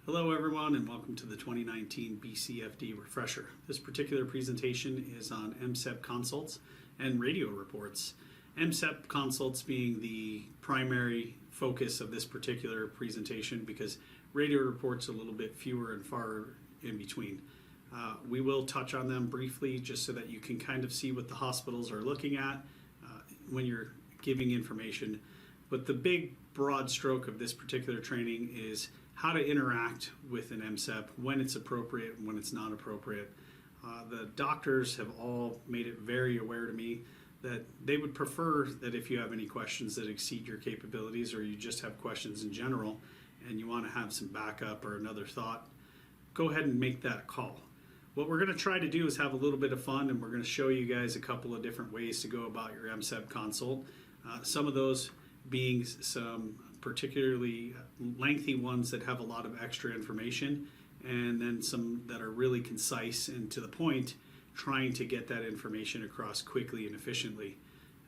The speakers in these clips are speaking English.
Hello everyone and welcome to the 2019 BCFD Refresher. This particular presentation is on Mcep Consults and radio reports. Mcep Consults being the primary focus of this particular presentation because radio reports are a little bit fewer and far in between. We will touch on them briefly just so that you can kind of see what the hospitals are looking at when you're giving information. But the big broad stroke of this particular training is how to interact with an Mcep when it's appropriate and when it's not appropriate. The doctors have all made it very aware to me that they would prefer that if you have any questions that exceed your capabilities or you just have questions in general and you want to have some backup or another thought, go ahead and make that call. What we're going to try to do is have a little bit of fun, and we're going to show you guys a couple of different ways to go about your Mcep consult. Some of those being some particularly lengthy ones that have a lot of extra information, and then some that are really concise and to the point, trying to get that information across quickly and efficiently.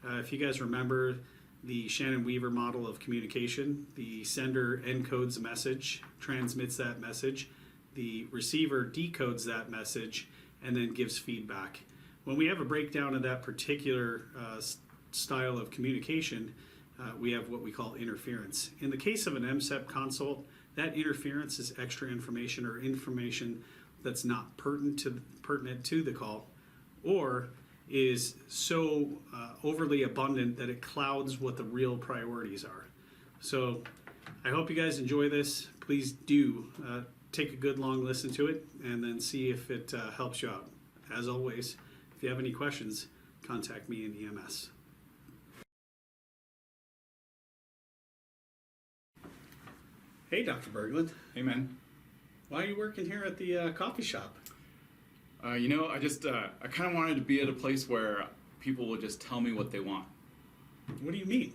If you guys remember the Shannon-Weaver model of communication, the sender encodes a message, transmits that message, the receiver decodes that message, and then gives feedback. When we have a breakdown of that particular style of communication, we have what we call interference. In the case of an Mcep consult, that interference is extra information or information that's not pertinent to the call, or is so overly abundant that it clouds what the real priorities are. So I hope you guys enjoy this. Please do take a good long listen to it and then see if it helps you out. As always, if you have any questions, contact me in EMS. Hey, Dr. Berglund. Hey, man. Why are you working here at the coffee shop? I kind of wanted to be at a place where people will just tell me what they want. What do you mean?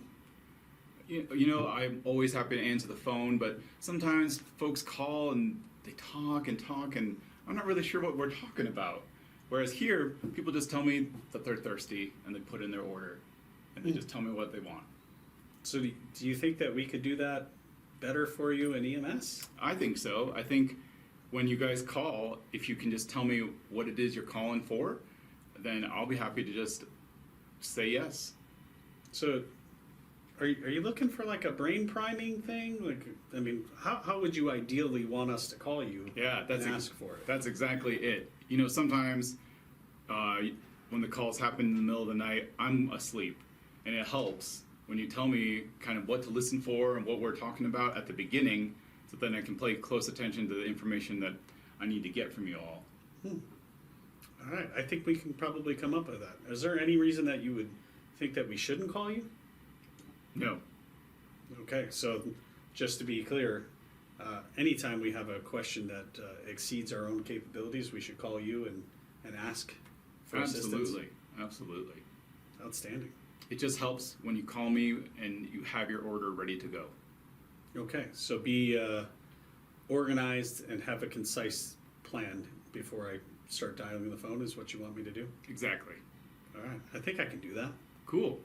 I'm always happy to answer the phone, but sometimes folks call and they talk and talk, and I'm not really sure what we're talking about. Whereas here, people just tell me that they're thirsty, and they put in their order, and they just tell me what they want. So do you think that we could do that better for you in EMS? I think so. I think when you guys call, if you can just tell me what it is you're calling for, then I'll be happy to just say yes. So are you looking for like a brain priming thing? How would you ideally want us to call you? Yeah, and ask for it? That's exactly it. Sometimes when the calls happen in the middle of the night, I'm asleep, and it helps when you tell me kind of what to listen for and what we're talking about at the beginning, so then I can pay close attention to the information that I need to get from you all. All right, I think we can probably come up with that. Is there any reason that you would think that we shouldn't call you? No. Okay, so just to be clear, anytime we have a question that exceeds our own capabilities, we should call you and ask for assistance? Absolutely. Outstanding. It just helps when you call me and you have your order ready to go. Okay, so be organized and have a concise plan before I start dialing the phone is what you want me to do? Exactly. All right, I think I can do that. Cool.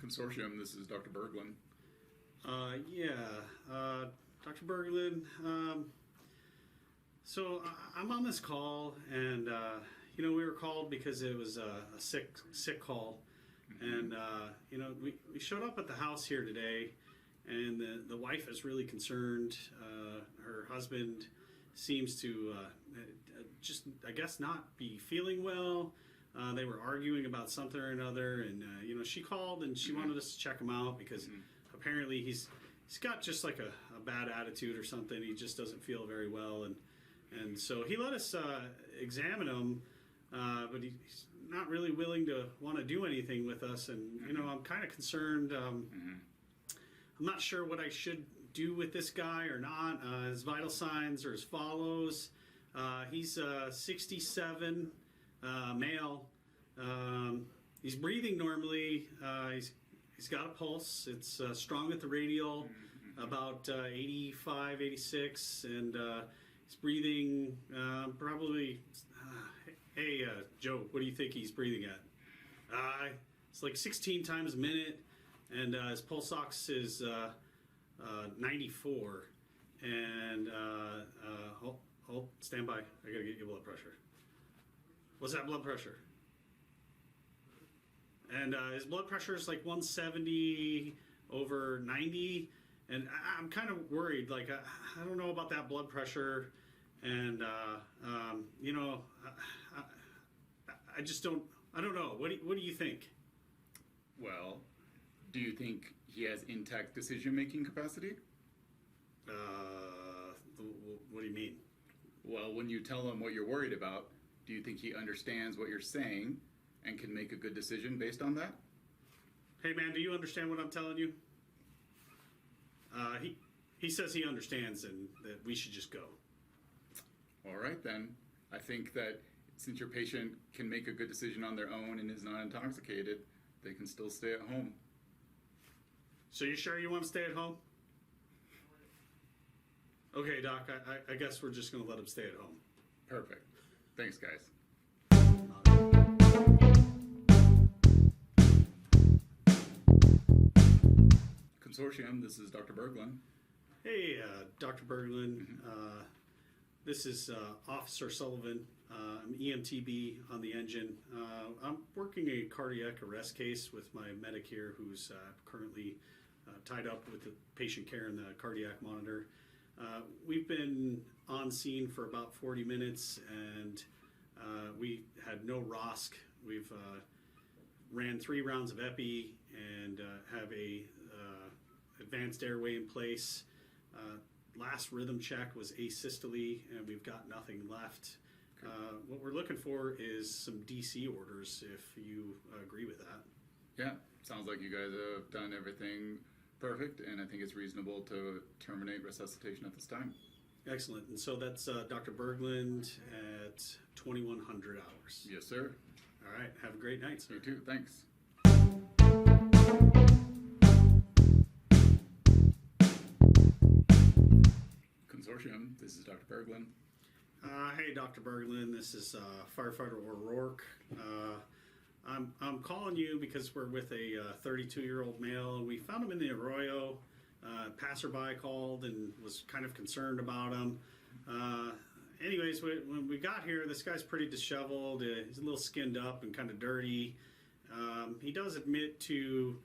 Consortium, this is Dr. Berglund. Dr. Berglund. So I'm on this call, and we were called because it was a sick call, and we showed up at the house here today, and the wife is really concerned. Her husband seems to just, I guess, not be feeling well. They were arguing about something or another, and she called and she wanted us to check him out because apparently he's got just like a bad attitude or something. He just doesn't feel very well, and so he let us examine him, but he's not really willing to want to do anything with us. And I'm kind of concerned. I'm not sure what I should do with this guy or not. His vital signs are as follows. He's 67. Male. He's breathing normally. He's He's got a pulse. It's strong at the radial, about 85, 86, and he's breathing probably. Hey, Joe, what do you think he's breathing at? It's like 16 times a minute, and his pulse ox is 94. And hold, stand by. I gotta get your blood pressure. What's that blood pressure? And his blood pressure is like 170 over 90, and I'm kind of worried. Like I don't know about that blood pressure, and you know, I just don't. I don't know. What do you think? Well, do you think he has intact decision-making capacity? What do you mean? Well, when you tell him what you're worried about, do you think he understands what you're saying and can make a good decision based on that? Hey man, do you understand what I'm telling you? He says he understands and that we should just go. All right, then. I think that since your patient can make a good decision on their own and is not intoxicated, they can still stay at home. So you sure you want to stay at home? Okay, Doc, I guess we're just going to let him stay at home. Perfect. Thanks, guys. Consortium, this is Dr. Berglund. Hey, Dr. Berglund. This is Officer Sullivan. I'm EMTB on the engine. I'm working a cardiac arrest case with my medic here who's currently tied up with the patient care and the cardiac monitor. We've been on scene for about 40 minutes and we had no ROSC. We've ran 3 rounds of epi and have a advanced airway in place. Last rhythm check was asystole and we've got nothing left. What we're looking for is some DC orders if you agree with that. Yeah, sounds like you guys have done everything perfect, and I think it's reasonable to terminate resuscitation at this time. Excellent. And so that's Dr. Berglund at 2100 hours. Yes, sir. All right. Have a great night, sir. You too. Thanks. Consortium, this is Dr. Berglund. Hey, Dr. Berglund. This is Firefighter O'Rourke. I'm calling you because we're with a 32-year-old male. We found him in the arroyo. Passerby called and was kind of concerned about him. Anyways, when we got here, this guy's pretty disheveled. He's a little skinned up and kind of dirty. He does admit to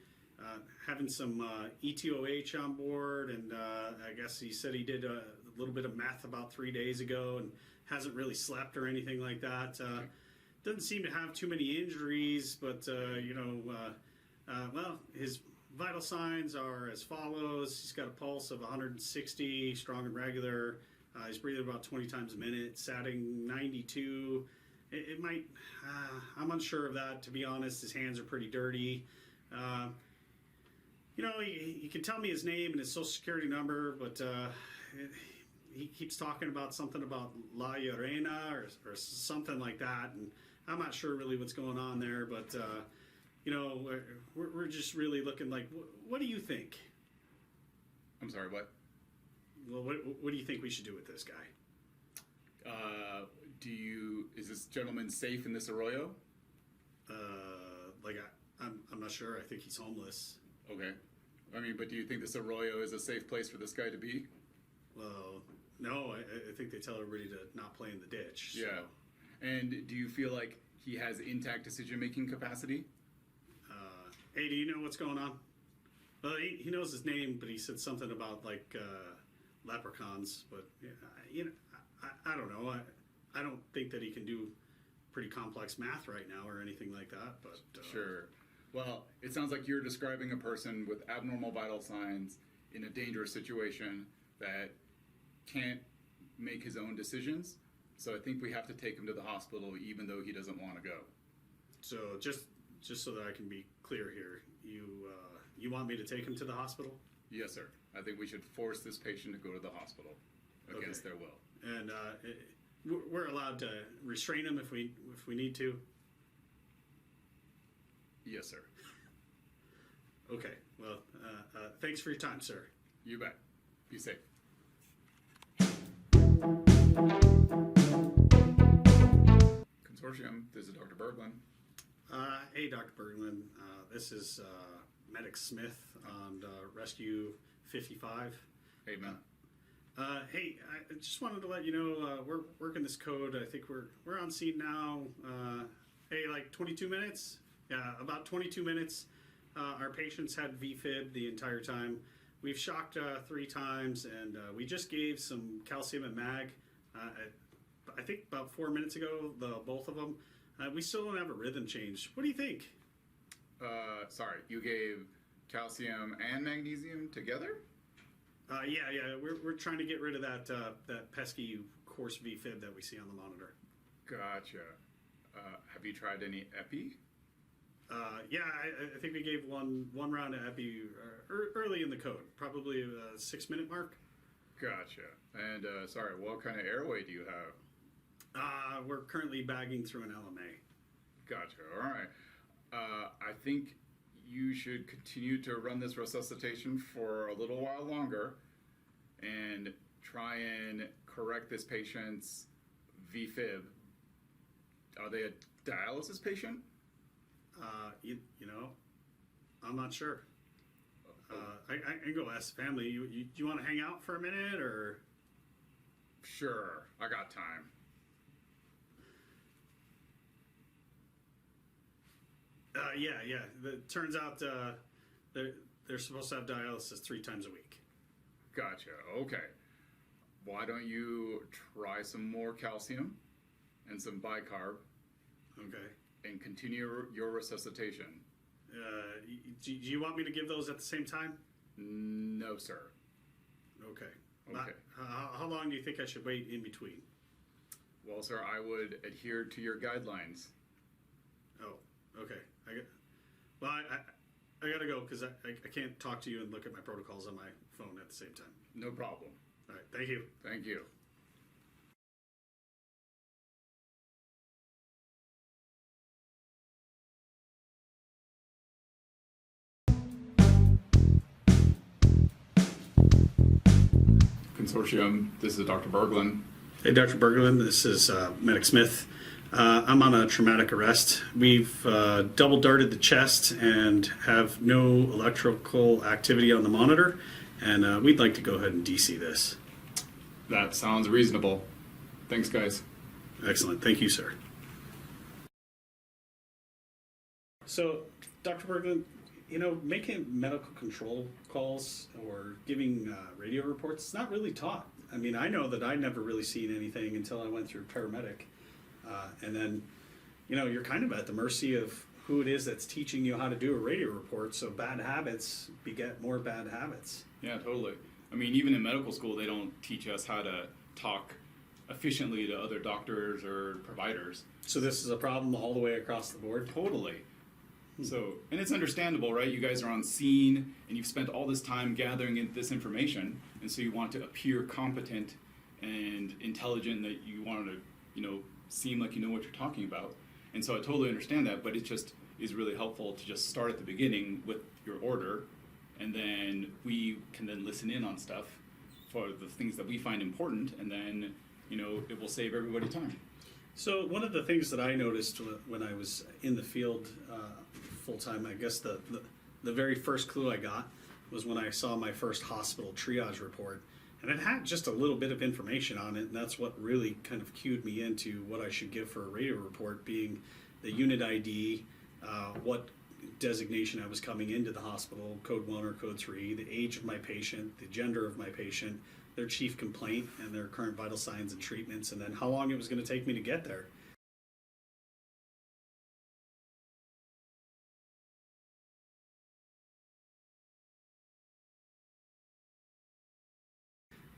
having some ETOH on board, and I guess he said he did a little bit of meth about 3 days ago and hasn't really slept or anything like that. Doesn't seem to have too many injuries, but well, his vital signs are as follows. He's got a pulse of 160, strong and regular. He's breathing about 20 times a minute, satting 92. It might, I'm unsure of that, to be honest. His hands are pretty dirty. He can tell me his name and his social security number, but he keeps talking about something about La Llorena or something like that, and I'm not sure really what's going on there, but we're just really looking like, what do you think? I'm sorry, what? Well, what do you think we should do with this guy? Is this gentleman safe in this arroyo? I'm not sure. I think he's homeless. Okay. I mean, but do you think this arroyo is a safe place for this guy to be? Well, no, I think they tell everybody to not play in the ditch. So. Yeah. And do you feel like he has intact decision-making capacity? Hey, do you know what's going on? Well, he knows his name, but he said something about like leprechauns. But I don't know. I don't think that he can do pretty complex math right now or anything like that. But Sure. Well, it sounds like you're describing a person with abnormal vital signs in a dangerous situation that can't make his own decisions. So I think we have to take him to the hospital even though he doesn't want to go. So just so that I can be clear here, you want me to take him to the hospital? Yes, sir. I think we should force this patient to go to the hospital against their will. And we're allowed to restrain him if we need to? Yes, sir. Okay. Well, thanks for your time, sir. You bet. Be safe. Consortium, this is Dr. Berglund. Hey, Dr. Berglund. This is Medic Smith on Rescue 55. Hey, man. Hey, I just wanted to let you know we're working this code. I think we're on scene now. Hey, like 22 minutes? Yeah, about 22 minutes. Our patients had VFib the entire time. We've shocked 3 times, and we just gave some calcium and mag. I think about 4 minutes ago, both of them. We still don't have a rhythm change. What do you think? Sorry, you gave calcium and magnesium together? Yeah. We're trying to get rid of that pesky coarse VFib that we see on the monitor. Gotcha. Have you tried any epi? Yeah, I think we gave one round of epi early in the code, probably a 6-minute mark. Gotcha. And sorry, what kind of airway do you have? We're currently bagging through an LMA. Gotcha. All right. I think you should continue to run this resuscitation for a little while longer and try and correct this patient's VFib. Are they a dialysis patient? You know, I'm not sure. I can go ask the family. Do you want to hang out for a minute, or? Sure, I got time. Yeah. It turns out they're supposed to have dialysis 3 times a week. Gotcha. Okay. Why don't you try some more calcium and some bicarb Okay. and continue your resuscitation? Do you want me to give those at the same time? No, sir. Okay. Okay. How long do you think I should wait in between? Well, sir, I would adhere to your guidelines. Oh, okay. I gotta go because I can't talk to you and look at my protocols on my phone at the same time. No problem. All right. Thank you. Thank you. Consortium, this is Dr. Berglund. Hey, Dr. Berglund. This is Medic Smith. I'm on a traumatic arrest. We've double darted the chest and have no electrical activity on the monitor, and we'd like to go ahead and DC this. That sounds reasonable. Thanks, guys. Excellent. Thank you, sir. So, Dr. Berglund, making medical control calls or giving radio reports, it's not really taught. I mean, I know that I'd never really seen anything until I went through paramedic. And then, you're kind of at the mercy of who it is that's teaching you how to do a radio report. So bad habits beget more bad habits. Yeah, totally. I mean, even in medical school, they don't teach us how to talk efficiently to other doctors or providers. So this is a problem all the way across the board? Totally. So, and it's understandable, right? You guys are on scene and you've spent all this time gathering in this information, and so you want to appear competent and intelligent, that you want to, seem like you know what you're talking about. And so I totally understand that, but it just is really helpful to just start at the beginning with your order, and then we can then listen in on stuff for the things that we find important, and then, it will save everybody time. So one of the things that I noticed when I was in the field full-time, I guess the very first clue I got was when I saw my first hospital triage report. And it had just a little bit of information on it, and that's what really kind of cued me into what I should give for a radio report, being the unit ID, what designation I was coming into the hospital, code 1 or code 3, the age of my patient, the gender of my patient, their chief complaint, and their current vital signs and treatments, and then how long it was going to take me to get there.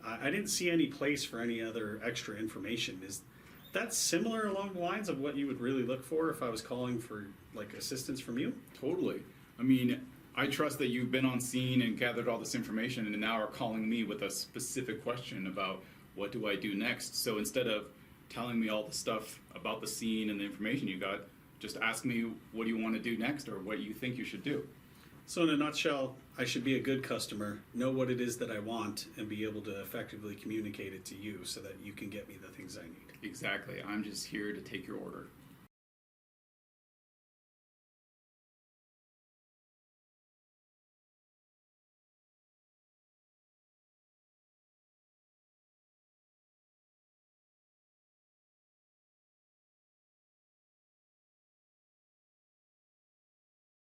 I didn't see any place for any other extra information. Is that similar along the lines of what you would really look for if I was calling for assistance from you? Totally. I mean, I trust that you've been on scene and gathered all this information and now are calling me with a specific question about what do I do next. So instead of telling me all the stuff about the scene and the information you got, just ask me what do you want to do next or what you think you should do. So in a nutshell, I should be a good customer, know what it is that I want, and be able to effectively communicate it to you so that you can get me the things I need. Exactly. I'm just here to take your order.